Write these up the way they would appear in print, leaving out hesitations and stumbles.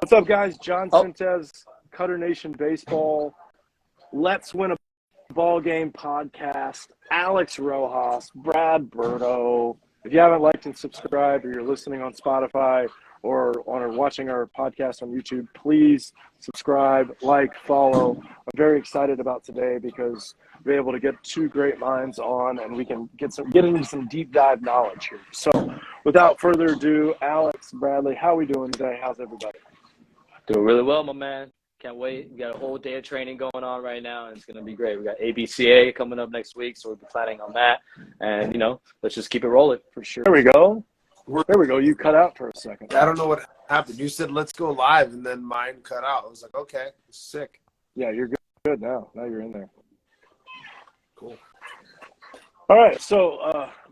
What's up, guys? John Oh. Sintez, Cutternation Baseball. Let's Win a Ball Game podcast. Alex Rojas, Brad Berto. If you haven't liked and subscribed, or you're listening on Spotify or watching our podcast on YouTube, please subscribe, like, follow. I'm very excited about today because we're able to get two great minds on, and we can get into some deep dive knowledge here. So, without further ado, Alex, Bradley, how are we doing today? How's everybody? Doing really well, my man. Can't wait. We got a whole day of training going on right now, and it's going to be great. We got ABCA coming up next week, so we'll be planning on that. And, let's just keep it rolling for sure. There we go. There we go. You cut out for a second. I don't know what happened. You said, let's go live, and then mine cut out. I was like, okay, sick. Yeah, you're good now. Now you're in there. Cool. All right, so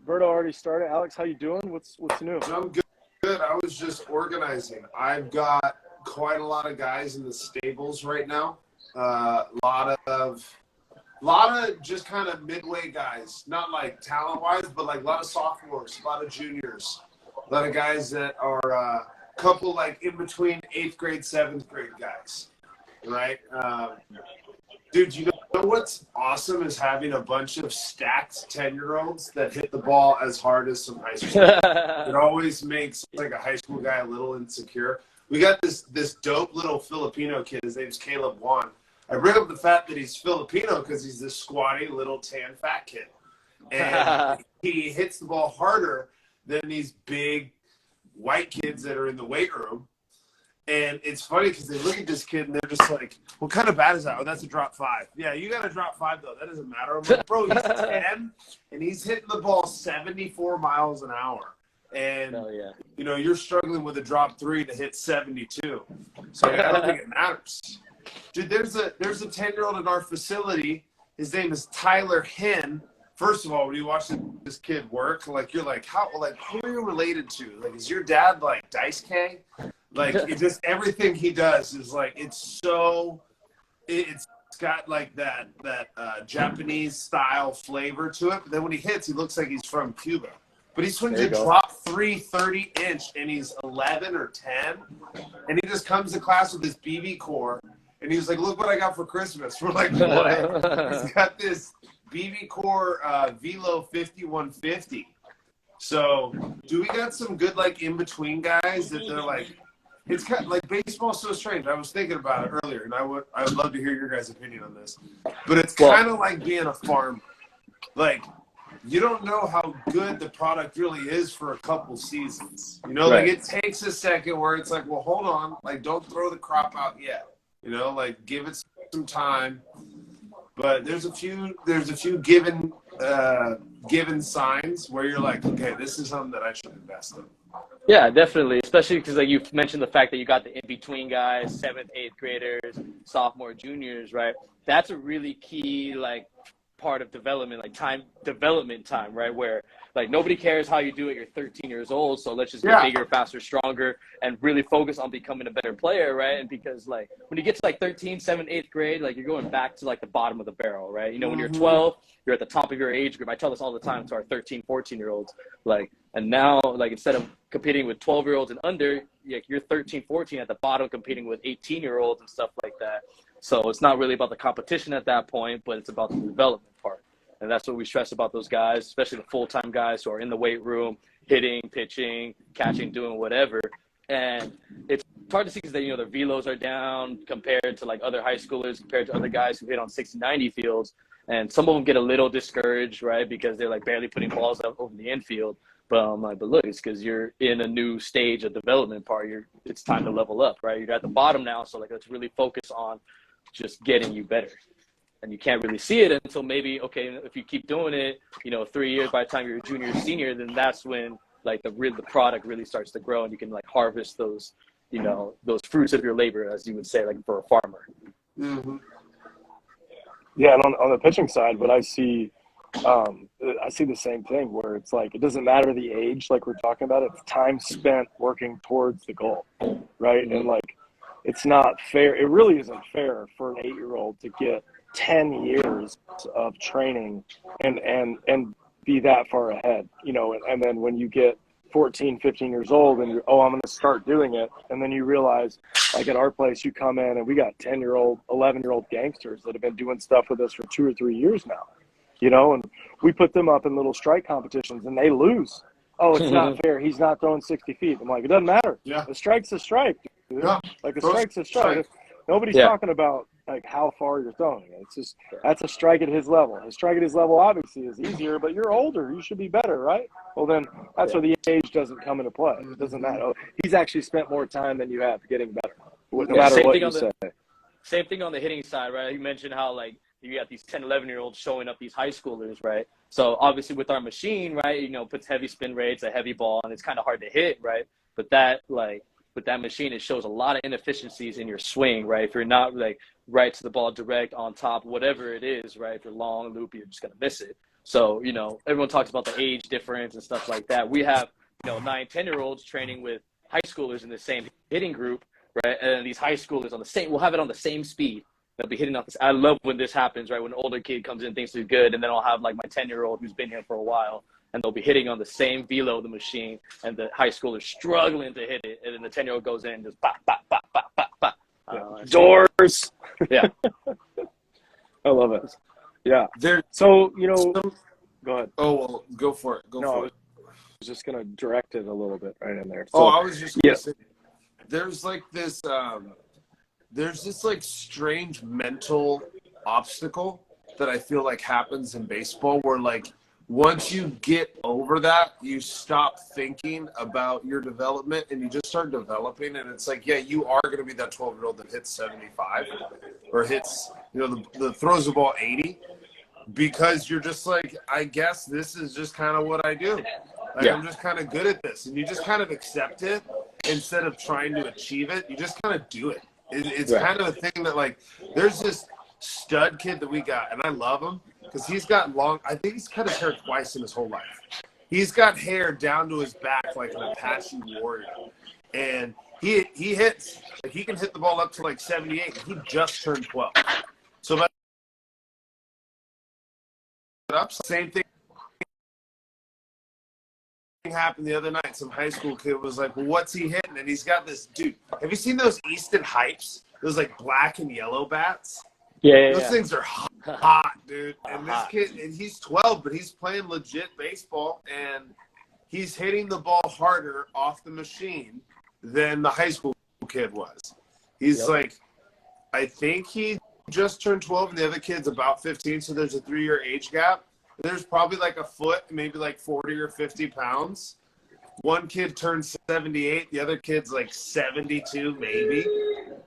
Berto already started. Alex, how you doing? What's new? I'm good. I was just organizing. I've got quite a lot of guys in the stables right now. A lot of just kind of midway guys, not like talent-wise, but like a lot of sophomores, a lot of juniors, a lot of guys that are a couple like in between 8th grade, 7th grade guys, right? Dude, you know what's awesome is having a bunch of stacked 10-year-olds that hit the ball as hard as some high school. It always makes like a high school guy a little insecure. We got this dope little Filipino kid. His name's Caleb Juan. I bring up the fact that he's Filipino because he's this squatty little tan fat kid. And he hits the ball harder than these big white kids that are in the weight room. And it's funny because they look at this kid and they're just like, what kind of bat is that? Oh, that's a drop 5. Yeah, you got a drop 5, though. That doesn't matter. I'm like, bro, he's 10, and he's hitting the ball 74 miles an hour. And, yeah. You're struggling with a drop 3 to hit 72. So I don't think it matters. Dude, there's a 10-year-old in our facility. His name is Tyler Hen. First of all, when you watch this kid work, you're like, who are you related to? Like, is your dad like Dice K? Like, it just everything he does is like it's got like that Japanese style flavor to it. But then when he hits, he looks like he's from Cuba. But he swings a drop 3 30-inch, and he's 11 or 10, and he just comes to class with this BB core, and he's like, "Look what I got for Christmas." We're like, "What?" He's got this BB core Velo 5150. So, do we got some good in between guys that they're like? It's kind of like baseball's so strange. I was thinking about it earlier, and I would love to hear your guys' opinion on this. But it's kind of like being a farmer. Like, you don't know how good the product really is for a couple seasons. Right. It takes a second where it's like, well, hold on. Don't throw the crop out yet. Give it some time. But there's a few given signs where you're like, okay, this is something that I should invest in. Yeah, definitely, especially because you mentioned the fact that you got the in-between guys, 7th, 8th graders, sophomore, juniors, right? That's a really key, part of development, development time, right? Where nobody cares how you do it. You're 13 years old, so let's just get bigger, faster, stronger, and really focus on becoming a better player, right? And because when you get to 13, 7th, 8th grade, you're going back to the bottom of the barrel, right? When you're 12, you're at the top of your age group. I tell this all the time to our 13, 14-year-olds, and now instead of competing with 12-year-olds and under, you're 13, 14 at the bottom competing with 18-year-olds and stuff like that. So it's not really about the competition at that point, but it's about the development part. And that's what we stress about those guys, especially the full-time guys who are in the weight room, hitting, pitching, catching, doing whatever. And it's hard to see because their velos are down compared to other high schoolers, compared to other guys who hit on 60, 90 fields. And some of them get a little discouraged, right, because they're barely putting balls up over the infield. But I'm like, but look, it's because you're in a new stage of development part. It's time to level up, right? You're at the bottom now, so let's really focus on just getting you better. And you can't really see it until maybe, okay, if you keep doing it, 3 years, by the time you're a junior or senior, then that's when the product really starts to grow, and you can harvest those those fruits of your labor, as you would say, for a farmer. Mm-hmm. Yeah, and on the pitching side, but I see the same thing where it's it doesn't matter the age, we're talking about, it's time spent working towards the goal, right? Mm-hmm. And it's not fair. It really isn't fair for an 8-year-old to get 10 years of training and be that far ahead, and then when you get 14, 15 years old and you're, I'm going to start doing it. And then you realize, like at our place, you come in and we got 10-year-old, 11-year-old gangsters that have been doing stuff with us for 2 or 3 years now, and we put them up in little strike competitions and they lose. Oh, it's not fair. He's not throwing 60 feet. I'm like, it doesn't matter. Yeah. The strike's a strike, dude. Yeah. Like, a strike's a strike. Nobody's talking about, like, how far you're throwing it. It's just, that's a strike at his level. A strike at his level obviously is easier, but you're older. You should be better, right? Well, then that's where the age doesn't come into play. It doesn't matter. He's actually spent more time than you have getting better, no matter what you say. Same thing on the hitting side, right? You mentioned how, like, you got these 10, 11-year-olds showing up these high schoolers, right? So obviously with our machine, right, puts heavy spin rates, a heavy ball, and it's kind of hard to hit, right? But that, like, with that machine, it shows a lot of inefficiencies in your swing, right? If you're not, like, right to the ball direct, on top, whatever it is, right? If you're long, loopy, you're just going to miss it. So, everyone talks about the age difference and stuff like that. We have, 9, 10-year-olds training with high schoolers in the same hitting group, right? And then these high schoolers we'll have it on the same speed. They'll be hitting off this. I love when this happens, right? When an older kid comes in, thinks they're good, and then I'll have, like, my 10-year-old who's been here for a while, and they'll be hitting on the same velo of the machine, and the high schooler's struggling to hit it, and then the 10-year-old goes in and just bop, bop, bop, bop, bop, bop. Doors. Yeah. I love it. Yeah. So, go ahead. Oh, well, go for it. Go for it. I was just going to direct it a little bit right in there. So, I was just going to say, there's like this, like strange mental obstacle that I feel like happens in baseball where, like, once you get over that, you stop thinking about your development and you just start developing. And it's like, yeah, you are going to be that 12-year-old that hits 75 or hits, the throws the ball 80 because you're just like, I guess this is just kind of what I do. Like, I'm just kind of good at this. And you just kind of accept it instead of trying to achieve it. You just kind of do it. It's kind of a thing that, like, there's this stud kid that we got, and I love him because he's got I think he's cut his hair twice in his whole life. He's got hair down to his back like an Apache warrior. And he hits, like, he can hit the ball up to like 78. He just turned 12. So same thing happened the other night. Some high school kid was like, well, what's he hitting? And he's got this, dude, have you seen those Easton Hypes? Those like black and yellow bats? Those things are hot, dude. And this kid, and he's 12, but he's playing legit baseball, and he's hitting the ball harder off the machine than the high school kid was. He's like, I think he just turned 12, and the other kid's about 15, so there's a 3-year age gap. There's probably like a foot, maybe like 40 or 50 pounds. One kid turns 78, the other kid's like 72 maybe.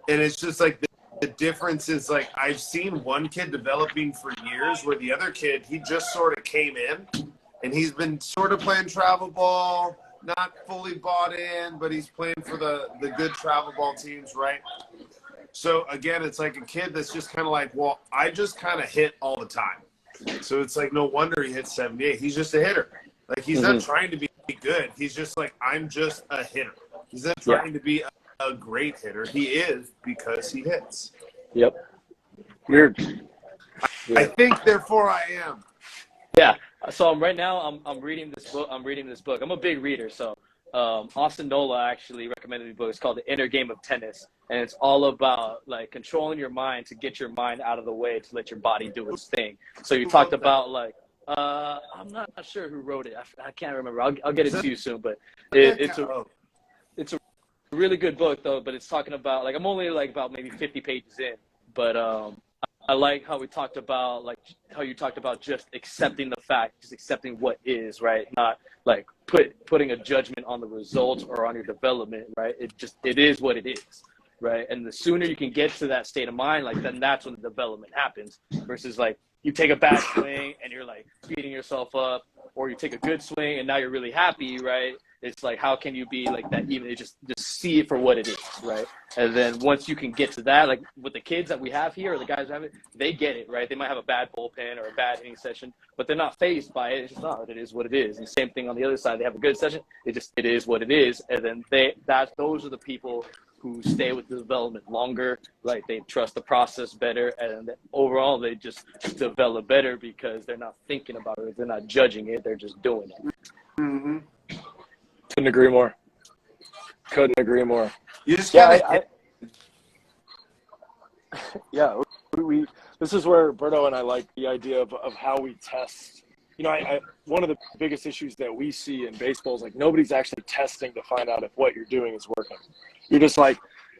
And it's just like the difference is, like, I've seen one kid developing for years where the other kid, he just sort of came in and he's been sort of playing travel ball, not fully bought in, but he's playing for the good travel ball teams, right? So again, it's like a kid that's just kind of like, well, I just kind of hit all the time. So it's like, no wonder he hits 78. He's just a hitter. Like, he's not trying to be good. He's just like, I'm just a hitter. He's not trying to be a great hitter. He is because he hits. Yep. Weird. I think, therefore, I am. Yeah. So right now, I'm reading this book. I'm a big reader. So Austin Nola actually recommended the book. It's called The Inner Game of Tennis. And it's all about, like, controlling your mind to get your mind out of the way to let your body do its thing. So you talked about, like, I'm not sure who wrote it. I can't remember. I'll get it to you soon. But it's a really good book, though. But it's talking about, like, I'm only, like, about maybe 50 pages in. But I like how we talked about, like, how you talked about just accepting the fact, just accepting what is, right? Not, like, putting a judgment on the results or on your development, right? It is what it is. Right. And the sooner you can get to that state of mind, like, then that's when the development happens versus, like, you take a bad swing and you're, like, beating yourself up, or you take a good swing and now you're really happy. Right. It's like, how can you be like that? Even just see it for what it is. Right. And then once you can get to that, like with the kids that we have here or the guys who have it, they get it. Right. They might have a bad bullpen or a bad hitting session, but they're not fazed by it. It's just not, it is what it is. And same thing on the other side. They have a good session. It is what it is. And then those are the people who stay with the development longer, like they trust the process better, and overall they just develop better because they're not thinking about it, they're not judging it, they're just doing it. Mm-hmm. Couldn't agree more. Couldn't agree more. You just gotta we this is where Berto and I like the idea of how we test. You know, one of the biggest issues that we see in baseball is like nobody's actually testing to find out if what you're doing is working. You're just like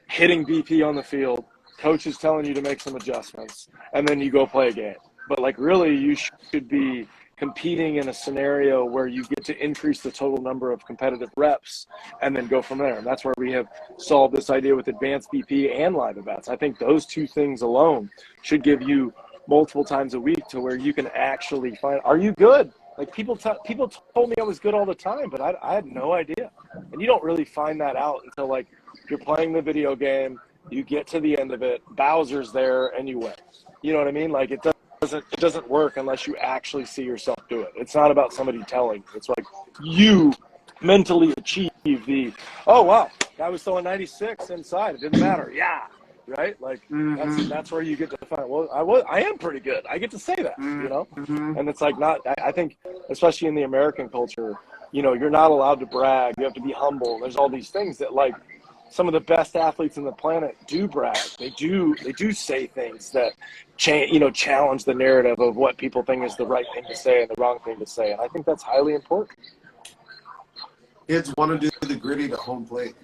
hitting BP on the field, coach is telling you to make some adjustments, and then you go play a game. But like really you should be competing in a scenario where you get to increase the total number of competitive reps and then go from there. And that's where we have solved this idea with advanced BP and live at-bats. I think those two things alone should give you multiple times a week to where you can actually find, are you good? Like people told me I was good all the time, but I had no idea. And you don't really find that out until like you're playing the video game, you get to the end of it, Bowser's there, and you win. You know what I mean? Like it doesn't work unless you actually see yourself do it. It's not about somebody telling you. It's like you mentally achieve the, oh wow, guy was throwing 96 inside. It didn't matter. Yeah. Right? Like that's where you get to find, well, I am pretty good. I get to say that, you know? And it's like I think, especially in the American culture, you know, you're not allowed to brag. You have to be humble. There's all these things that like some of the best athletes on the planet do brag. They do say things that challenge the narrative of what people think is the right thing to say and the wrong thing to say. And I think that's highly important. Kids want to do the gritty to home plate.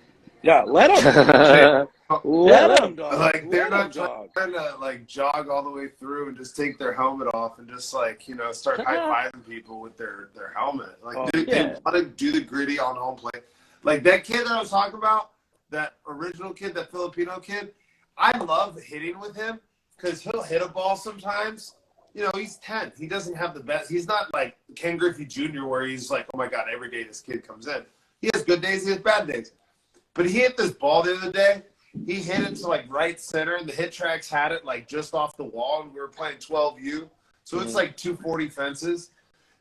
Yeah, let them. Let them, dog. Like they're not trying to like jog all the way through and just take their helmet off and just like, you know, start high-fiving people with their helmet. Like they want to do the gritty on home plate. Like that kid that I was talking about, that original kid, that Filipino kid, I love hitting with him because he'll hit a ball sometimes. You know, he's 10. He doesn't have the best. He's not like Ken Griffey Jr. where he's like, oh, my God, every day this kid comes in. He has good days. He has bad days. But he hit this ball the other day. He hit it to, like, right center, and the hit tracks had it, like, just off the wall, and we were playing 12U. So it's, like, 240 fences.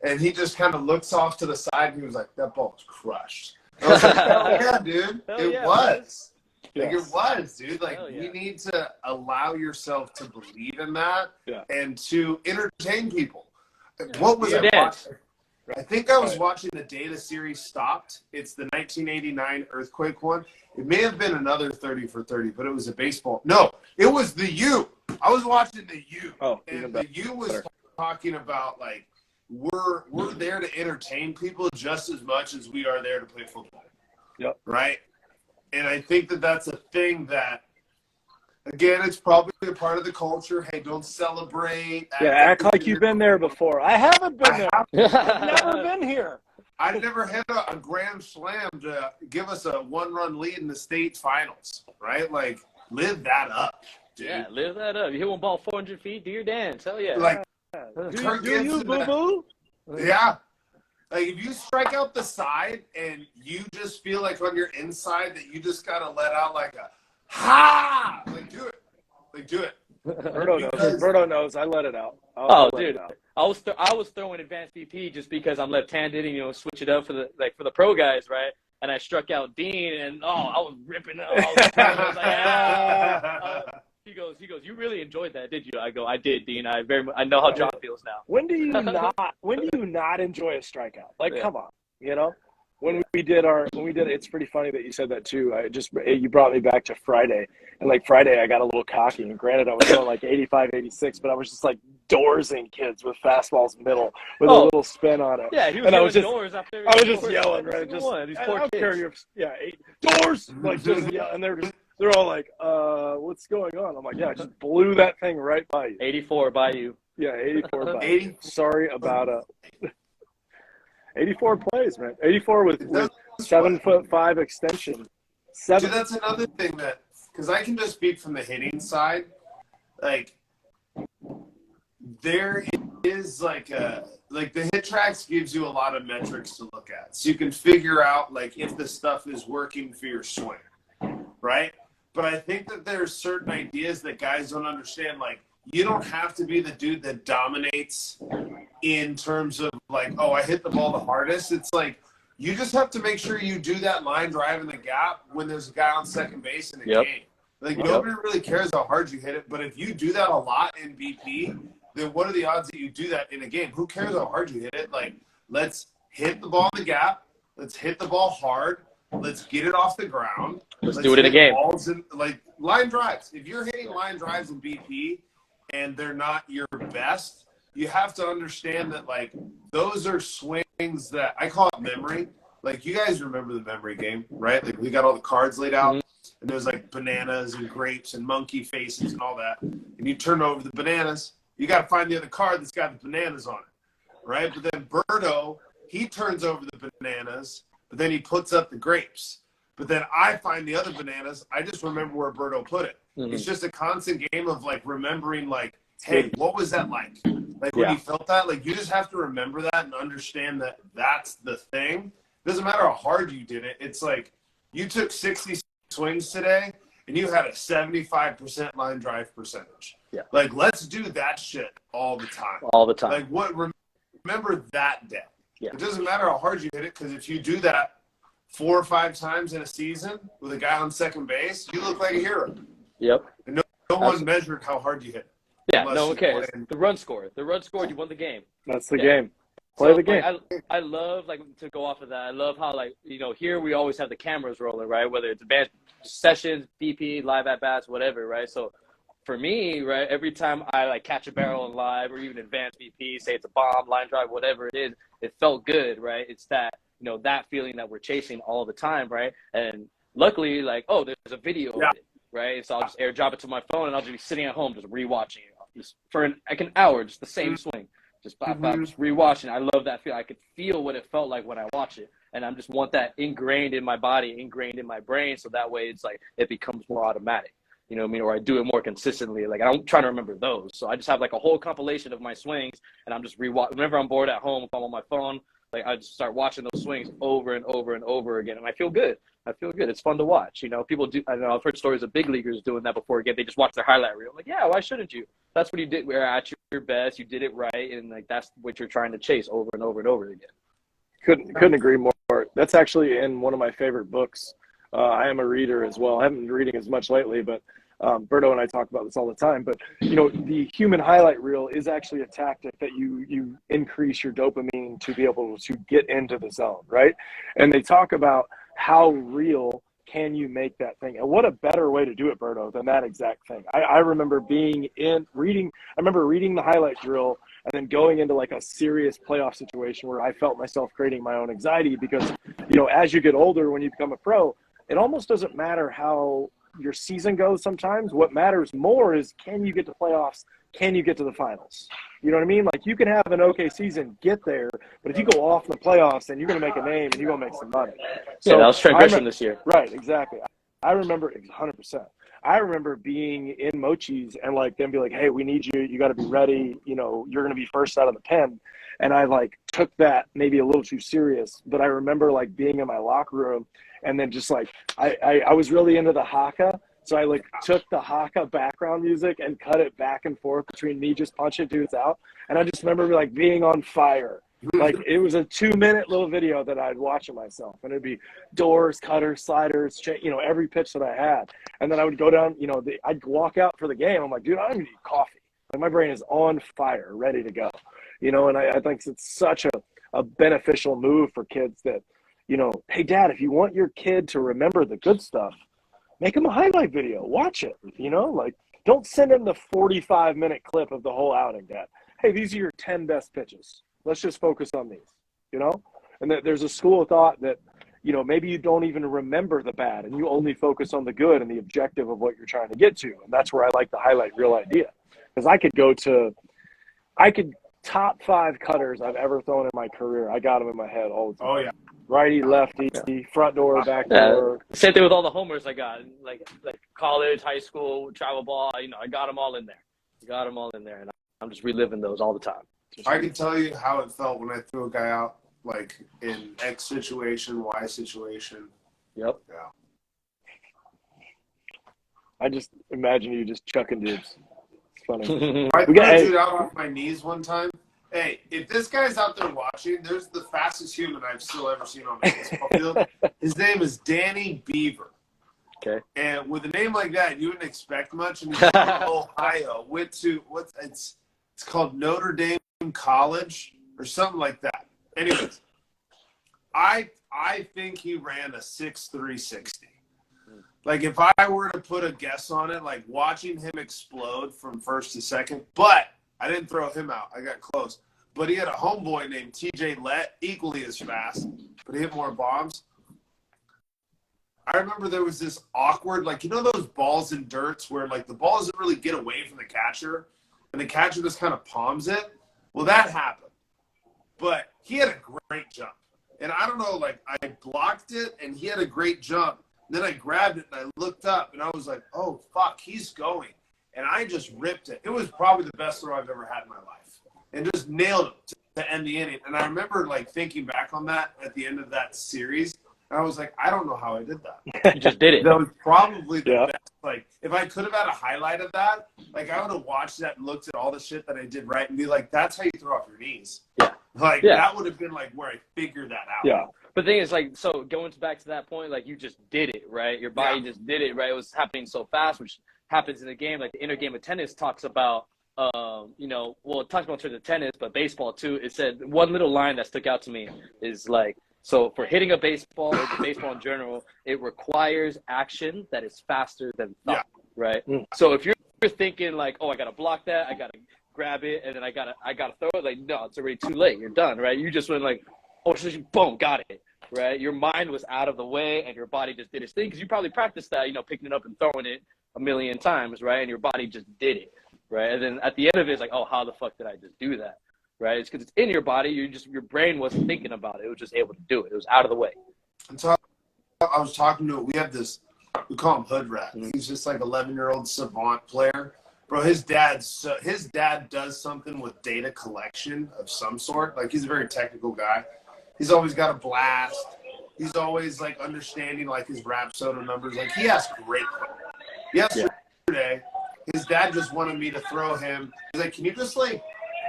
And he just kind of looks off to the side, and he was like, that ball was crushed. I was like, hell yeah, dude. It was. Like, it was, dude. Like, you need to allow yourself to believe in that and to entertain people. What was I watching? I think I was watching the day the series stopped. It's the 1989 earthquake one. It may have been another 30 for 30, but it was a baseball. No, it was the U. I was watching the U. And the U was talking about, like, we're there to entertain people just as much as we are there to play football. Yep. Right? And I think that that's a thing that, again, it's probably a part of the culture. Hey, don't celebrate. Act like you've been there before. I haven't been there. I've never been here. I never hit a grand slam to give us a one-run lead in the state finals, right? Like, live that up, dude. Yeah, live that up. You hit one ball 400 feet, do your dance. Hell yeah. Like, do you, boo-boo? Yeah. Like, if you strike out the side and you just feel like on your inside that you just got to let out like a, ha! Like, do it. Like, do it. Berto knows. I let it out. Dude. I was throwing advanced BP just because I'm left-handed and, you know, switch it up for the pro guys, right? And I struck out Dean, and, I was ripping it. I was like, He goes, you really enjoyed that, did you? I go, I did, Dean. I know how John feels now. When do you not enjoy a strikeout? Like, come on, you know? When we did it's pretty funny that you said that too. You brought me back to Friday, and like Friday I got a little cocky, and granted I was going like 85, 86, but I was just like doorsing kids with fastballs middle with a little spin on it. Yeah, he was yelling doors after. I was just yelling, right? Just these poor kids. Doors, like just and they're all like, what's going on? I'm like, I just blew that thing right by you. 84 by you. Yeah, 84 by you. Sorry about 84 plays, man. 84 with 7'5" extension. Dude, that's another thing that, because I can just speak from the hitting side. Like, there is like the hit tracks gives you a lot of metrics to look at, so you can figure out like if the stuff is working for your swing, right? But I think that there's certain ideas that guys don't understand. Like, you don't have to be the dude that dominates in terms of like, oh, I hit the ball the hardest. It's like you just have to make sure you do that line drive in the gap when there's a guy on second base in a game. Like, nobody really cares how hard you hit it. But if you do that a lot in BP, then what are the odds that you do that in a game? Who cares how hard you hit it? Like, let's hit the ball in the gap. Let's hit the ball hard. Let's get it off the ground. Let's do it in a game. Balls in, like line drives. If you're hitting line drives in BP and they're not your best, you have to understand that, like, those are swings that I call it memory. Like, you guys remember the memory game, right? Like, we got all the cards laid out, and there's, like, bananas and grapes and monkey faces and all that. And you turn over the bananas. You got to find the other card that's got the bananas on it, right? But then Berto, he turns over the bananas, but then he puts up the grapes. But then I find the other bananas. I just remember where Berto put it. It's just a constant game of, like, remembering, like, hey, what was that like? Like, when you felt that, like, you just have to remember that and understand that that's the thing. It doesn't matter how hard you did it. It's like you took 60 swings today and you had a 75% line drive percentage. Yeah. Like, let's do that shit all the time. All the time. Like, remember that day. Yeah. It doesn't matter how hard you hit it, because if you do that 4 or 5 times in a season with a guy on second base, you look like a hero. Yep. And no one measured how hard you hit it. Yeah, no one cares. The run score. The run scored, you won the game. That's the game. Play the game. Like, I love, like, to go off of that, I love how, like, you know, here we always have the cameras rolling, right? Whether it's advanced sessions, BP, live at-bats, whatever, right? So for me, right, every time I, like, catch a barrel in live or even advanced BP, say it's a bomb, line drive, whatever it is, it felt good, right? It's that, you know, that feeling that we're chasing all the time, right? And luckily, like, oh, there's a video of it, right? So I'll just airdrop it to my phone and I'll just be sitting at home just rewatching it. Just for an hour, just the same swing, just just rewatching. I love that feel. I could feel what it felt like when I watch it, and I just want that ingrained in my body, ingrained in my brain, so that way it's like it becomes more automatic. You know what I mean? Or I do it more consistently. Like, I don't try to remember those, so I just have like a whole compilation of my swings, and I'm just rewatching. Whenever I'm bored at home, if I'm on my phone, like, I just start watching those swings over and over and over again, and I feel good. It's fun to watch. You know, people do. I know I've heard stories of big leaguers doing that before a game. They just watch their highlight reel. I'm like, yeah, why shouldn't you? That's what you did. We're at your best. You did it right, and like that's what you're trying to chase over and over and over again. Couldn't agree more. That's actually in one of my favorite books. I am a reader as well. I haven't been reading as much lately, but Berto and I talk about this all the time. But, you know, the human highlight reel is actually a tactic that you increase your dopamine to be able to get into the zone, right? And they talk about how real can you make that thing? And what a better way to do it, Berto, than that exact thing. I remember reading the highlight drill and then going into like a serious playoff situation where I felt myself creating my own anxiety because, you know, as you get older, when you become a pro, it almost doesn't matter how your season goes sometimes. What matters more is, can you get to playoffs? Can you get to the finals? You know what I mean? Like, you can have an okay season, get there, but if you go off in the playoffs, then you're going to make a name and you're going to make some money. So yeah, that was Trent Grisham this year. Right, exactly. I remember 100%. I remember being in Mochi's and like them be like, hey, we need you. You got to be ready. You know, you're going to be first out of the pen. And I like took that maybe a little too serious, but I remember like being in my locker room and then just like, I was really into the haka. So I like took the haka background music and cut it back and forth between me just punching dudes out. And I just remember like being on fire. Like, it was a 2-minute little video that I'd watch of myself, and it'd be doors, cutters, sliders, you know, every pitch that I had. And then I would go down, you know, I'd walk out for the game. I'm like, dude, I don't even need coffee. Like, my brain is on fire, ready to go, you know. And I think it's such a beneficial move for kids that, you know, hey, Dad, if you want your kid to remember the good stuff, make him a highlight video. Watch it, you know, like, don't send him the 45-minute clip of the whole outing, Dad. Hey, these are your 10 best pitches. Let's just focus on these, you know? And there's a school of thought that, you know, maybe you don't even remember the bad and you only focus on the good and the objective of what you're trying to get to. And that's where I like the highlight reel idea. Because I could top 5 cutters I've ever thrown in my career. I got them in my head all the time. Oh, yeah. Righty, lefty, front door, back door. Same thing with all the homers I got, like college, high school, travel ball. You know, I got them all in there. And I'm just reliving those all the time. I can tell you how it felt when I threw a guy out, like, in X situation, Y situation. Yep. Yeah. I just imagine you just chucking dudes. It's funny. I threw a dude out off my knees one time. Hey, if this guy's out there watching, there's the fastest human I've still ever seen on a baseball field. His name is Danny Beaver. Okay. And with a name like that, you wouldn't expect much. And he's from Ohio. It's called Notre Dame College or something like that. Anyways, I think he ran a 6.360. Like, if I were to put a guess on it, like watching him explode from first to second, but I didn't throw him out. I got close. But he had a homeboy named TJ Lett, equally as fast, but he hit more bombs. I remember there was this awkward, like, you know those balls in dirts where, like, the ball doesn't really get away from the catcher, and the catcher just kind of palms it? Well, that happened. But he had a great jump. And I don't know, like, I blocked it, and he had a great jump. Then I grabbed it, and I looked up, and I was like, oh, fuck, he's going. And I just ripped it. It was probably the best throw I've ever had in my life. And just nailed it to end the inning. And I remember, like, thinking back on that at the end of that series. And I was like, I don't know how I did that. You just did it. That was probably the best. Like, if I could have had a highlight of that, like, I would have watched that and looked at all the shit that I did right and be like, that's how you throw off your knees. Yeah. Like, that would have been, like, where I figured that out. Yeah. But the thing is, like, so going back to that point, like, you just did it, right? Your body just did it, right? It was happening so fast, which happens in the game. Like, the inner game of tennis talks about, you know, well, it talks about in terms of tennis, but baseball, too. It said one little line that stuck out to me is, like, so for hitting a baseball, or baseball in general, it requires action that is faster than thought, right? So if you're thinking, like, oh, I got to block that, I got to grab it, and then I gotta throw it, like, no, it's already too late. You're done, right? You just went like, oh, boom, got it, right? Your mind was out of the way, and your body just did its thing because you probably practiced that, you know, picking it up and throwing it a million times, right? And your body just did it, right? And then at the end of it, it's like, oh, how the fuck did I just do that, right? It's because it's in your body. Your brain wasn't thinking about it. It was just able to do it. It was out of the way. And so I was talking to, we have this, we call him Hood Rat. He's just like 11-year-old savant player. Bro, his dad does something with data collection of some sort. Like, he's a very technical guy. He's always got a blast. He's always, like, understanding, like, his rap soda numbers. Like, he has great questions. Yesterday, his dad just wanted me to throw him. He's like, can you just, like,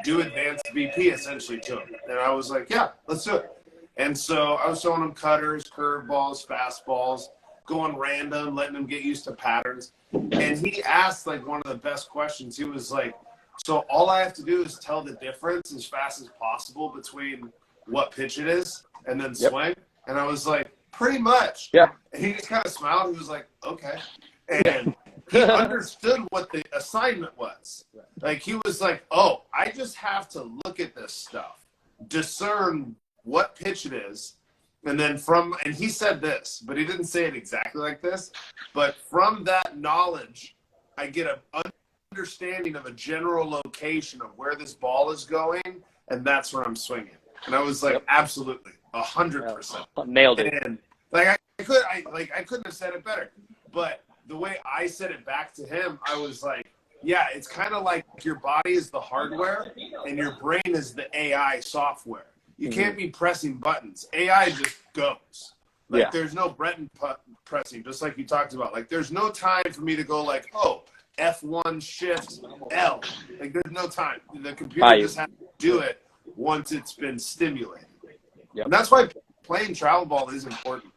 do advanced BP essentially to him? And I was like, yeah, let's do it. And so I was showing him cutters, curveballs, fastballs, going random, letting him get used to patterns. And he asked, like, one of the best questions. He was like, so all I have to do is tell the difference as fast as possible between what pitch it is and then swing? And I was like, pretty much. Yeah. And he just kind of smiled. He was like, okay. And he understood what the assignment was. Like, he was like, oh, I just have to look at this stuff, discern what pitch it is, and then and he said this, but he didn't say it exactly like this, but from that knowledge, I get an understanding of a general location of where this ball is going, and that's where I'm swinging. And I was like, absolutely, 100%. Nailed it. And like, I couldn't have said it better, but the way I said it back to him, I was like, yeah, it's kind of like your body is the hardware and your brain is the AI software. You can't be pressing buttons. AI just goes. Like, there's no button pressing, just like you talked about. Like, there's no time for me to go like, oh, F1 shift L. Like, there's no time. The computer just has to do it once it's been stimulated. And that's why playing travel ball is important.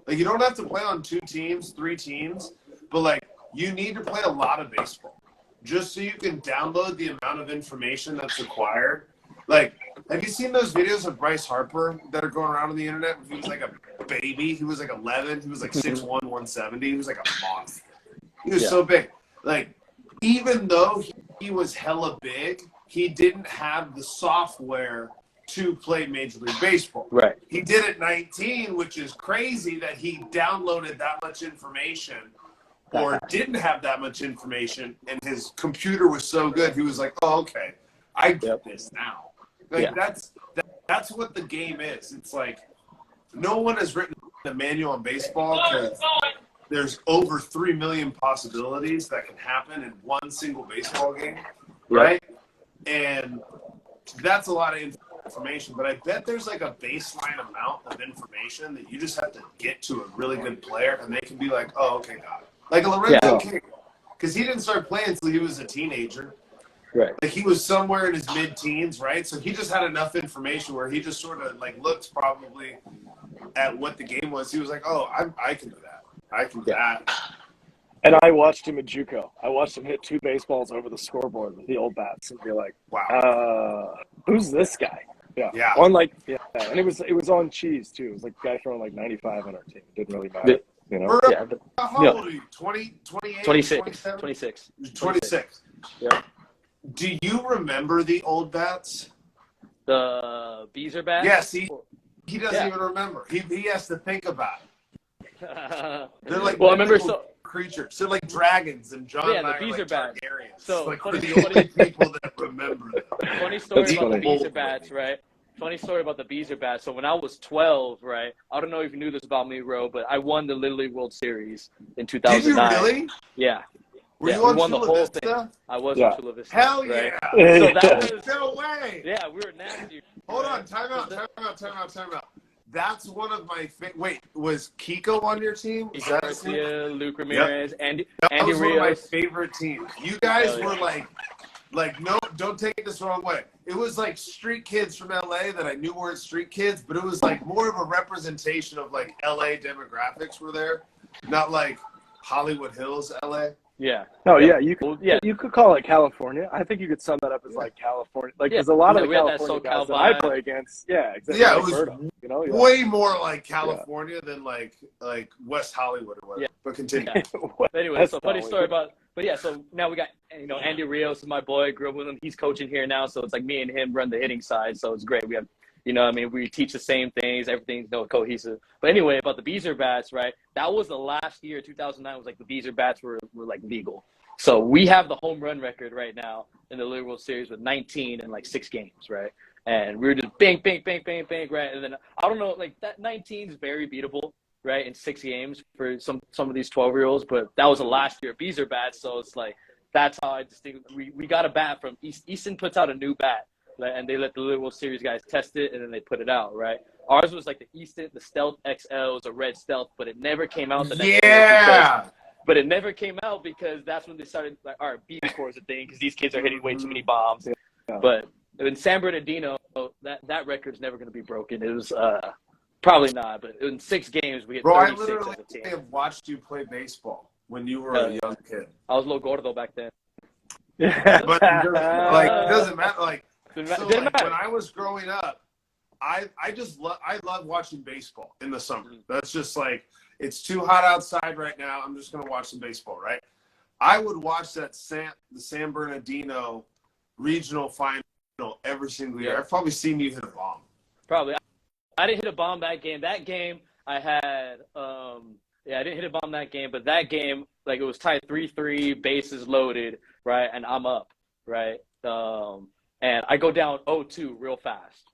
Like, you don't have to play on 2 teams, 3 teams, but, like, you need to play a lot of baseball just so you can download the amount of information that's required. Like, have you seen those videos of Bryce Harper that are going around on the internet? He was like a baby. He was like 11. He was like 6'1", 170. He was like a monster. He was so big. Like, even though he was hella big, he didn't have the software to play Major League Baseball. Right. He did at 19, which is crazy that he downloaded that much information or didn't have that much information, and his computer was so good, he was like, oh, okay, I get this now. Like, that's what the game is. It's like, no one has written a manual on baseball because there's over 3 million possibilities that can happen in one single baseball game, right? And that's a lot of information, but I bet there's like a baseline amount of information that you just have to get to a really good player, and they can be like, oh, okay, got it. Like Lorenzo King, because he didn't start playing until he was a teenager. Right. Like, he was somewhere in his mid-teens, right? So he just had enough information where he just sort of, like, looked probably at what the game was. He was like, oh, I can do that. I can do that. And I watched him at JUCO. I watched him hit 2 baseballs over the scoreboard with the old bats and be like, wow, who's this guy? Yeah. On like and it was on cheese too. It was like a guy throwing like 95 on our team. It didn't really matter, you know. Yeah, but, How old are you? 20, 28, 26. 26. 26. Yeah. Do you remember the old bats? The Beezer bats? Yes, he doesn't even remember. He has to think about it. They're like well, I remember creatures. They're like dragons, and John and I the are Beezer like bats. Targaryens. So like funny, we're the only people that remember them. Funny story That's about funny. the Beezer bats, right? Funny story about the Beezer bats. So when I was 12, right? I don't know if you knew this about me, Ro, but I won the Little League World Series in 2009. Did you really? Yeah. Were you we on won the Chula whole Vista? thing. I was Yeah. on Chula Vista. Hell right? yeah! So that was No way! yeah, we were nasty. Hold on, time out. That's one of my wait, was Kiko on your team? Is that his name? Garcia, Luke Ramirez, Andy That was Rios. one of my favorite teams. You guys were like no, don't take this the wrong way. It was like street kids from LA that I knew weren't street kids, but it was like more of a representation of like LA demographics were there, not like Hollywood Hills, LA. Yeah. No, you could call it California. I think you could sum that up as like California, like because a lot of the California guys that I play against, exactly. Yeah, it was Berto, you know, way more like California than like West Hollywood or whatever. Yeah. But continue. But anyway, so funny story about. But yeah, so now we got Andy Rios is my boy. Grew up with him. He's coaching here now, so it's like me and him run the hitting side. So it's great. We have. We teach the same things. Everything's cohesive. But anyway, about the Beezer bats, right? That was the last year, 2009, was like the Beezer bats were like legal. So we have the home run record right now in the Little World Series with 19 in like 6 games, right? And we were just bang, bang, bang, bang, bang, right? And then I don't know, like that 19 is very beatable, right? In 6 games for some of these 12-year-olds. But that was the last year of Beezer bats, so it's like that's how I distinguish. We got a bat from Easton puts out a new bat. And they let the Little World Series guys test it, and then they put it out, right? Ours was like the Easton, the Stealth XL. It was a red Stealth, but it never came out the next year. But it never came out because that's when they started, like, all right, B-score is a thing because these kids are hitting way too many bombs. Yeah. But in San Bernardino, that record's never going to be broken. It was probably not, but in 6 games, we hit 36 I literally as a team. have watched you play baseball when you were a young kid. I was a little gordo back then. But like, it doesn't matter. Like, so like, when I was growing up, I love watching baseball in the summer. That's just like, it's too hot outside right now. I'm just going to watch some baseball, right? I would watch the San Bernardino regional final every single year. I've probably seen you hit a bomb. Probably. I didn't hit a bomb that game. That game I had, I didn't hit a bomb that game, but that game, like, it was tied 3-3, bases loaded, right? And I'm up, right? And I go down 0-2 real fast,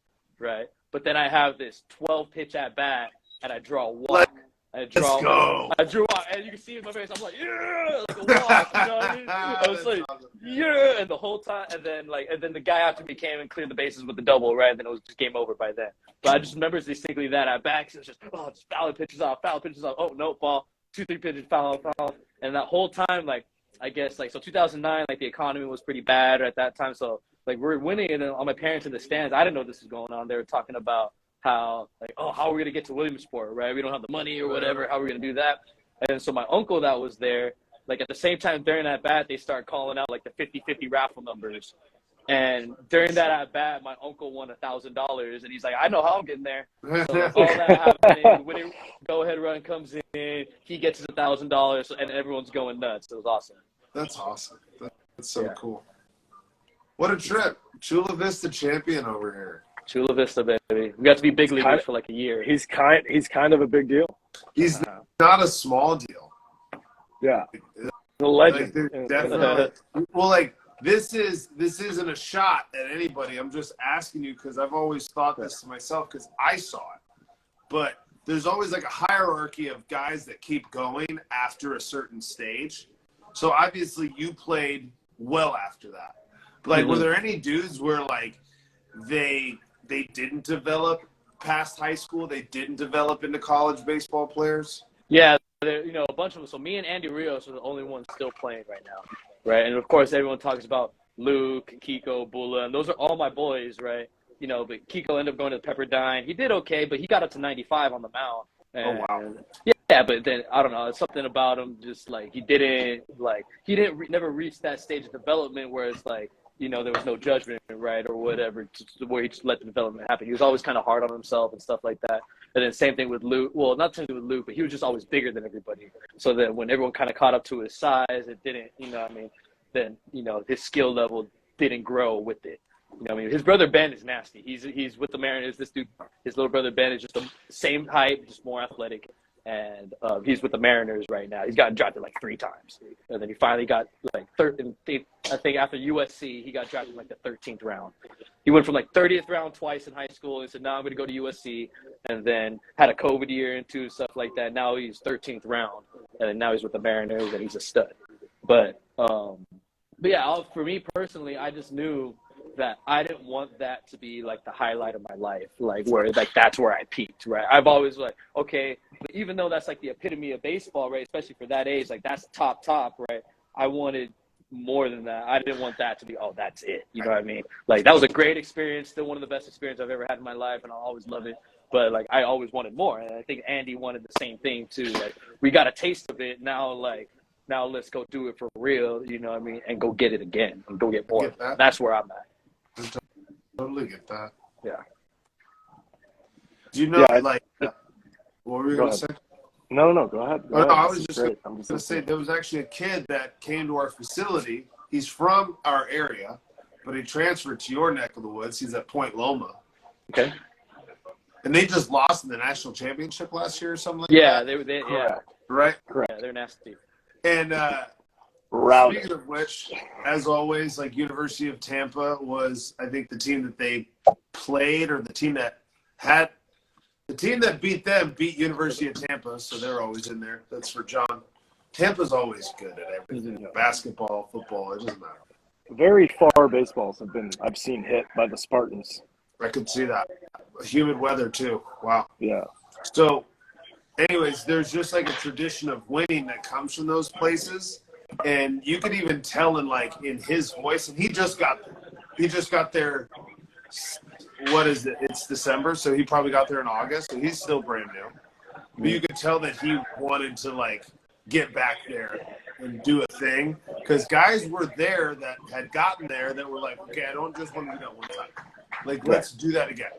right? But then I have this 12-pitch at bat, and I draw a walk. Let's go. I drew out, and you can see it in my face. I'm like, yeah, like a walk. You know what I mean? I was like, yeah, and the whole time, and then the guy after me came and cleared the bases with the double, right? And then it was just game over by then. But I just remember distinctly that at backs, it was just, just foul pitches off. Oh no, ball, 2-3 pitches, foul. And that whole time, like, I guess, like, so 2009, like, the economy was pretty bad at that time, so like we're winning, and then all my parents in the stands, I didn't know this was going on. They were talking about how, like, how are we going to get to Williamsport, right? We don't have the money or whatever. How are we going to do that? And so my uncle that was there, like, at the same time during that bat, they start calling out, like, the 50-50 raffle numbers. And during that at bat, my uncle won $1,000, and he's like, I know how I'm getting there. So all that happening, winning go-ahead run comes in, he gets his $1,000, and everyone's going nuts. It was awesome. That's awesome. That's so cool. What a trip. Chula Vista champion over here. Chula Vista, baby. We got to be big leaguers for like a year. He's kind of a big deal. He's not a small deal. Yeah. The legend. Like, definitely. Well, like, this isn't a shot at anybody. I'm just asking you because I've always thought this to myself because I saw it. But there's always like a hierarchy of guys that keep going after a certain stage. So obviously you played well after that. Like, were there any dudes where, like, they didn't develop past high school? They didn't develop into college baseball players? Yeah, a bunch of them. So me and Andy Rios are the only ones still playing right now, right? And, of course, everyone talks about Luke, Kiko, Bula, and those are all my boys, right? But Kiko ended up going to the Pepperdine. He did okay, but he got up to 95 on the mound. And, wow. Yeah, but then, I don't know, something about him just, like, he never reached that stage of development where it's like, you know, there was no judgment, right, or whatever, where he just let the development happen. He was always kind of hard on himself and stuff like that. And then same thing with Luke. Well, not necessarily with Luke, but he was just always bigger than everybody. So that when everyone kind of caught up to his size, it didn't, you know what I mean, then, you know, his skill level didn't grow with it. You know what I mean? His brother Ben is nasty. He's with the Mariners. This dude, his little brother Ben is just the same height, just more athletic. And he's with the Mariners right now. He's gotten drafted like 3 times. And then he finally got like I think after USC, he got drafted in like the 13th round. He went from like 30th round twice in high school and said, now I'm going to go to USC. And then had a COVID year and stuff like that. Now he's 13th round. And then now he's with the Mariners and he's a stud. But yeah, for me personally, I just knew that I didn't want that to be like the highlight of my life, like where like that's where I peaked, right? I've always like, okay, but even though that's like the epitome of baseball, right? Especially for that age, like that's top, right? I wanted more than that. I didn't want that to be, oh, that's it. You know what I mean? Like that was a great experience, still one of the best experiences I've ever had in my life, and I'll always love it. But like I always wanted more, and I think Andy wanted the same thing too. Like we got a taste of it now, like. Now let's go do it for real, you know what I mean, and go get it again and go get more. That's where I'm at. I totally get that. Yeah. Do you know, like, what were you going to say? No, go ahead. No, I was just going to say there was actually a kid that came to our facility. He's from our area, but he transferred to your neck of the woods. He's at Point Loma. Okay. And they just lost in the national championship last year or something like that? Yeah, yeah. Right? Correct. Yeah, they're nasty. And speaking of which, as always, like University of Tampa was, I think, the team that they played, or the team that beat them beat University of Tampa, so they're always in there. That's for John. Tampa's always good at everything. Basketball, football, it doesn't matter. Very far baseballs I've seen hit by the Spartans. I could see that. Humid weather too. Wow. Yeah. So anyways, there's just like a tradition of winning that comes from those places, and you could even tell in his voice. And he just got there. What is it? It's December, so he probably got there in August, so he's still brand new. But you could tell that he wanted to get back there and do a thing, because guys were there that had gotten there that were like, okay, I don't just want to do that one time. Let's do that again.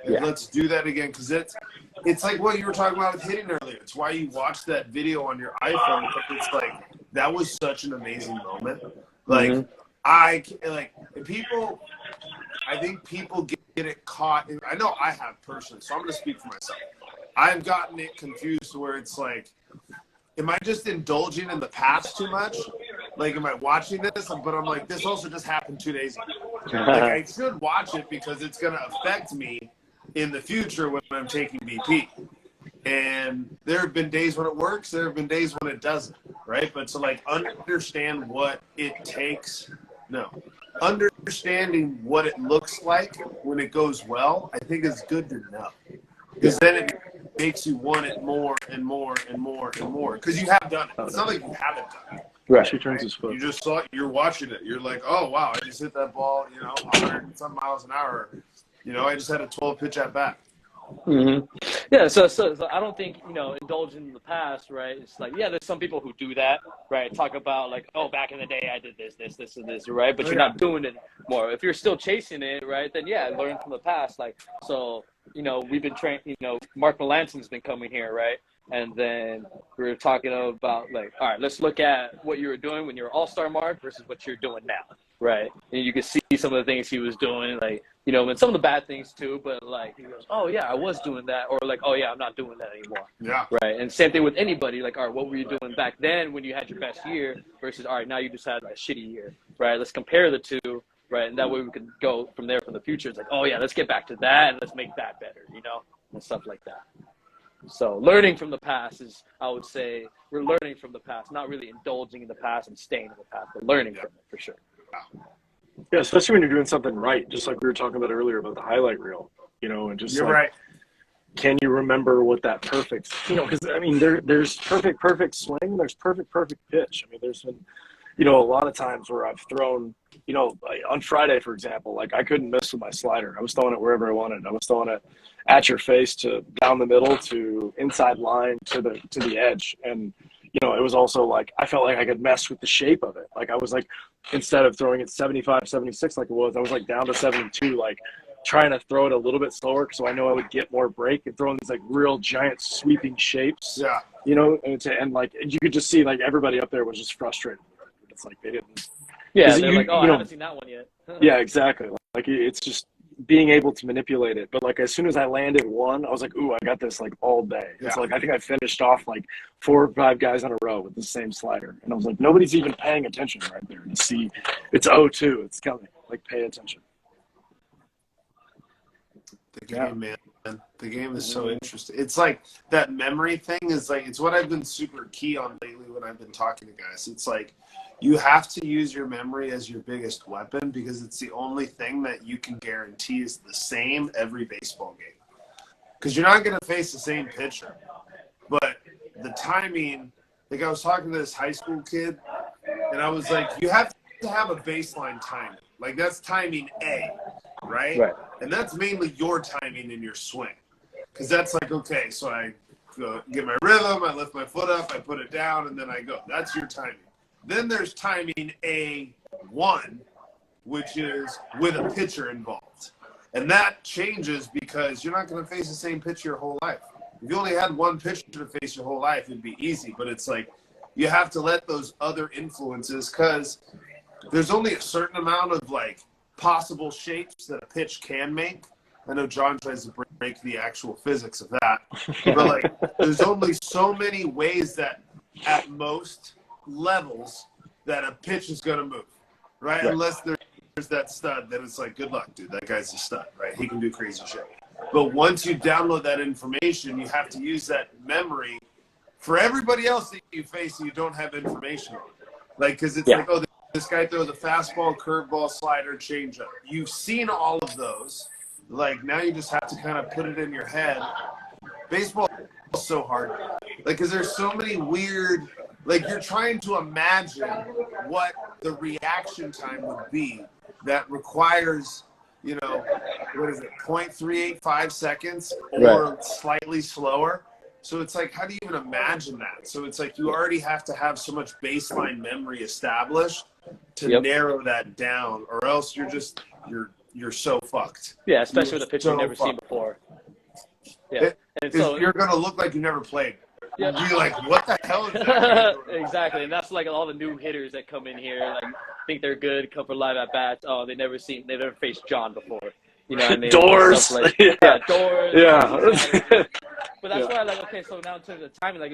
Let's do that again, because it's like what you were talking about with hitting earlier. It's why you watch that video on your iPhone, because it's like that was such an amazing moment. I think people get it caught. I know I have personally, so I'm going to speak for myself. I've gotten it confused where it's like, am I just indulging in the past too much? Am I watching this? But I'm like, this also just happened 2 days ago. I should watch it because it's going to affect me in the future when I'm taking BP. And there have been days when it works. There have been days when it doesn't, right? But to understand what it takes, understanding what it looks like when it goes well, I think is good to know. Because then it makes you want it more and more and more and more. Because you have done it. It's not like you haven't done it. Right. She turns his foot. You just saw it. You're watching it. You're like, oh, wow, I just hit that ball, 100 and some miles an hour. I just had a 12-pitch at bat. Mm-hmm. Yeah, so I don't think, indulging in the past, right? It's like, yeah, there's some people who do that, right? Talk about back in the day I did this, and this, right? But you're not doing it more. If you're still chasing it, right, then yeah, learn from the past. We've been trained, Mark Melanson's been coming here, right? And then we were talking about all right, let's look at what you were doing when you were all-star Mark versus what you're doing now, right? And you can see some of the things he was doing, and some of the bad things too, but he goes, oh yeah, I was doing that, or oh yeah, I'm not doing that anymore. Yeah. Right. And same thing with anybody, all right, what were you doing back then when you had your best year versus, all right, now you just had a shitty year, right? Let's compare the two, right? And that way we can go from there for the future. It's oh yeah, let's get back to that and let's make that better, and stuff like that. So learning from the past is, I would say, we're learning from the past, not really indulging in the past and staying in the past, but learning from it for sure. Yeah, especially when you're doing something right, just like we were talking about earlier about the highlight reel, and just you're right. Can you remember what that perfect, because there's perfect swing, there's perfect pitch. There's been, a lot of times where I've thrown, on Friday, for example, I couldn't miss with my slider. I was throwing it wherever I wanted. I was throwing it at your face to down the middle to inside line to the edge. And, it was also like I felt like I could mess with the shape of it. Like I was like, instead of throwing it 75, 76 like it was, I was like down to 72, like trying to throw it a little bit slower so I know I would get more break, and throwing these like real giant sweeping shapes. Yeah. And like you could just see like everybody up there was just frustrated. It's like they didn't. Yeah, they're like, I haven't seen that one yet. Yeah, exactly. Like it's just being able to manipulate it. But like as soon as I landed one, I was like, ooh, I got this like all day. Yeah. It's like I think I finished off like 4 or 5 guys in a row with the same slider. And I was like, nobody's even paying attention right there to see it's 0-2. It's coming. Like pay attention. The game, man. The game is so interesting. It's like that memory thing is like, it's what I've been super key on lately when I've been talking to guys. It's like you have to use your memory as your biggest weapon, because it's the only thing that you can guarantee is the same every baseball game. Because you're not going to face the same pitcher. But the timing, like I was talking to this high school kid, and I was like, you have to have a baseline timing. Like that's timing A, right? And that's mainly your timing in your swing. Because that's like, okay, so I get my rhythm, I lift my foot up, I put it down, and then I go. That's your timing. Then there's timing A1, which is with a pitcher involved. And that changes because you're not going to face the same pitcher your whole life. If you only had one pitcher to face your whole life, it'd be easy. But it's like you have to let those other influences, because there's only a certain amount of like possible shapes that a pitch can make. I know John tries to break the actual physics of that. But like there's only so many ways that at most levels that a pitch is going to move, right? Unless there's that stud, then it's like, good luck, dude. That guy's a stud, right? He can do crazy shit. But once you download that information, you have to use that memory for everybody else that you face and you don't have information on. Like, because it's like, oh, this guy throws a fastball, curveball, slider, changeup. You've seen all of those. Like, now you just have to kind of put it in your head. Baseball is so hard. Like, because there's so many weird, like, you're trying to imagine what the reaction time would be that requires, what is it, 0.385 seconds or slightly slower. So it's like, how do you even imagine that? So it's like you already have to have so much baseline memory established to narrow that down, or else you're so fucked. Yeah, especially with a pitcher you've never seen before. Yeah. And so you're going to look like you never played. Yeah. You're like, what the hell is that? Exactly. And that's like all the new hitters that come in here, like think they're good, come for live at bats. Oh, they've never faced John before. You know what I mean? Doors. Like, doors. Yeah. But that's why, like, okay, so now in terms of timing, like,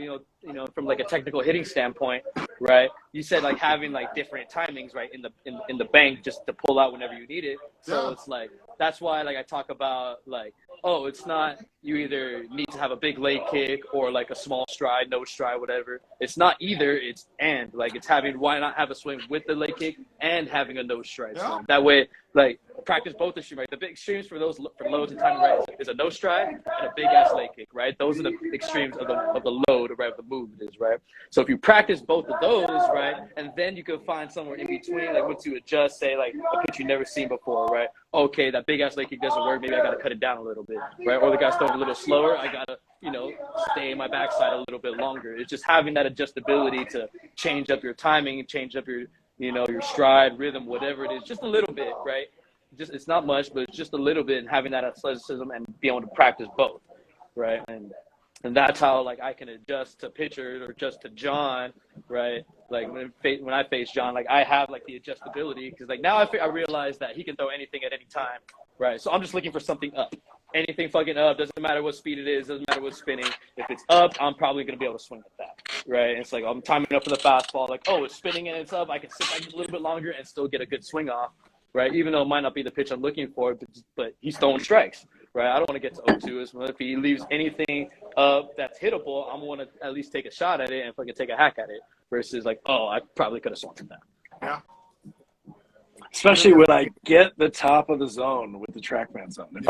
from like a technical hitting standpoint, right? You said like having like different timings, right, in the bank just to pull out whenever you need it. So it's like, that's why like I talk about like, oh, it's not you either need to have a big leg kick or like a small stride, no stride, whatever. It's not either, it's and. Like it's having, why not have a swing with the leg kick and having a no stride swing? That way, like practice both extremes, right? The big extremes for loads and timing, right, is a no stride and a big ass leg kick, right? Those are the extremes of the load, right, of the movement is, right? So if you practice both of those, right, and then you can find somewhere in between, like once you adjust, say like a pitch you've never seen before, right? Okay, that big ass leg kick doesn't work. Maybe I got to cut it down a little bit, right? Or the guy's throwing a little slower. I got to, stay in my backside a little bit longer. It's just having that adjustability to change up your timing, change up your, your stride, rhythm, whatever it is, just a little bit, right? It's not much, but it's just a little bit, and having that athleticism and be able to practice both, right? And that's how like I can adjust to pitchers or adjust to John, right? Like when I face John, like I have like the adjustability, because like now I realize that he can throw anything at any time, right? So I'm just looking for something up. Anything fucking up, doesn't matter what speed it is, doesn't matter what's spinning. If it's up, I'm probably going to be able to swing at that, right? And it's like I'm timing up for the fastball, like, oh, it's spinning and it's up. I can sit back a little bit longer and still get a good swing off, right? Even though it might not be the pitch I'm looking for, but he's throwing strikes, right? I don't want to get to 0-2. If he leaves anything up that's hittable, I'm going to at least take a shot at it and fucking take a hack at it versus like, oh, I probably could have swung at that. Yeah. Especially when I get the top of the zone with the TrackMan zone. If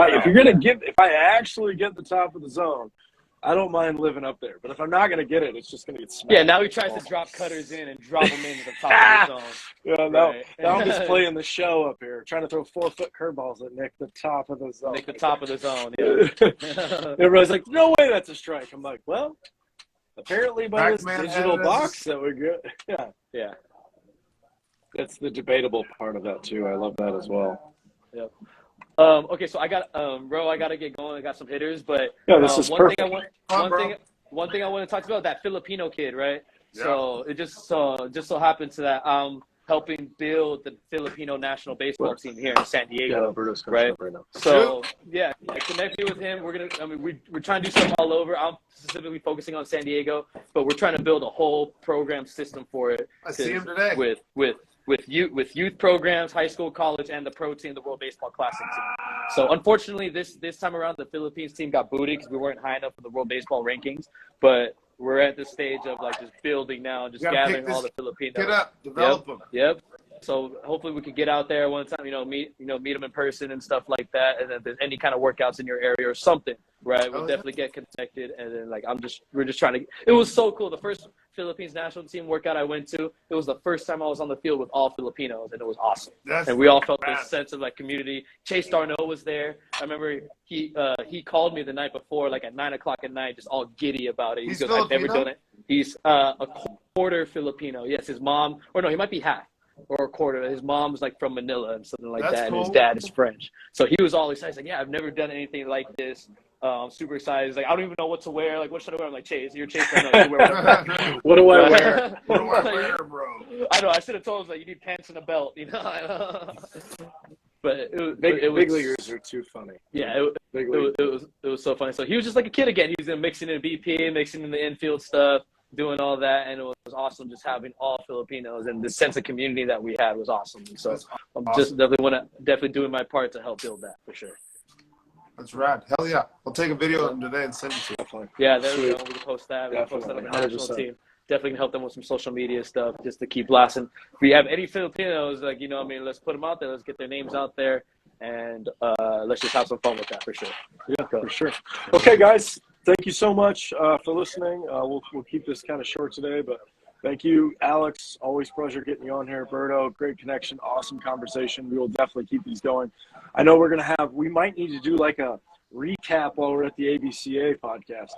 I actually get the top of the zone, I don't mind living up there. But if I'm not going to get it, it's just going to get smacked. Yeah, now he tries to drop cutters in and drop them into the top of the zone. Yeah, now I'm just playing the show up here, trying to throw 4-foot curveballs at Nick the top of the zone. Nick the top of the zone, yeah. Everybody's like, no way that's a strike. I'm like, well, Apparently by this Pac-Man digital had it as box that we're good. Yeah. Yeah. That's the debatable part of that too. I love that as well. Yep. Okay, so I got I gotta get going. I got some hitters, but Yeah, this is perfect. One thing I want to talk about, that Filipino kid, right? Yeah. So it just so happens that I'm helping build the Filipino national baseball team here in San Diego, Berto's right? right now. So yeah, I connected with him. We're trying to do stuff all over. I'm specifically focusing on San Diego, but we're trying to build a whole program system for it. I see him today. With youth programs, high school, college, and the pro team, the World Baseball Classic team. So unfortunately, this time around, the Philippines team got booted because we weren't high enough for the World Baseball rankings. But we're at the stage of like just building now, just gathering all the Filipinos. Get up, develop them. Yep. So hopefully we could get out there one time, meet them in person and stuff like that. And then if there's any kind of workouts in your area or something, right? We'll definitely get connected. And then we're just trying to. It was so cool. The first Philippines national team workout I went to, it was the first time I was on the field with all Filipinos, and it was awesome. And we all felt this sense of like community. Chase Darno was there. I remember he called me the night before, like at 9:00 at night, just all giddy about it. He goes, I've never done it. He's a quarter Filipino. Yes, his mom, or no, he might be half or a quarter. His mom's like from Manila and something like that, and his dad is French. So he was all excited. He's like, yeah, I've never done anything like this. I'm super excited. He's like, I don't even know what to wear. Like, what should I wear? I'm like, Chase, you're Chase. What do I What do I wear, bro? I know. I should have told him, like, you need pants and a belt, But big leaguers are too funny. Yeah, it was so funny. So he was just like a kid again. He was mixing in BP, mixing in the infield stuff, doing all that, and it was awesome just having all Filipinos, and the sense of community that we had was awesome. And so I'm just definitely doing my part to help build that for sure. That's rad. Hell yeah. I'll take a video of them today and send it to you. Definitely. Yeah, there we go. We can post that. We can post that on the national team. Definitely can help them with some social media stuff just to keep blasting. If we have any Filipinos, like, let's put them out there. Let's get their names out there, and let's just have some fun with that for sure. Yeah, for sure. Okay, guys. Thank you so much for listening. We'll keep this kind of short today, but thank you, Alex. Always pleasure getting you on here. Berto, great connection, awesome conversation. We will definitely keep these going. I know we might need to do like a recap while we're at the ABCA podcast,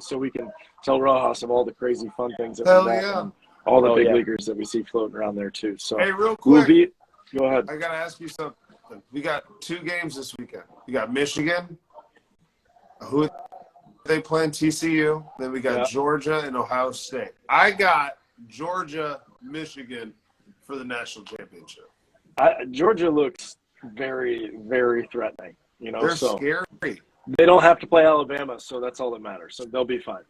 so we can tell Rojas of all the crazy fun things that we got, and all the big leaguers that we see floating around there too. So hey, real quick, go ahead. I gotta ask you something. We got 2 games this weekend. We got Michigan. Who they playing? TCU. Then we got Georgia and Ohio State. I got Georgia, Michigan for the national championship. Georgia looks very, very threatening. They're scary. They don't have to play Alabama, so that's all that matters. So they'll be fine.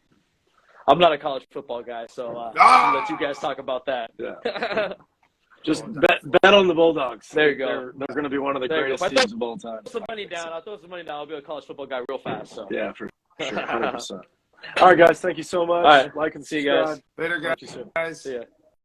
I'm not a college football guy, so I'll let you guys talk about that. Yeah. Just bet on the Bulldogs. There you go. They're going to be one of the greatest teams of all time. I'll throw some money down. I'll be a college football guy real fast. So. Yeah, for sure. 100%. All right, guys. Thank you so much. All right. Like and see you guys. Later, guys. See you soon. Guys. See ya.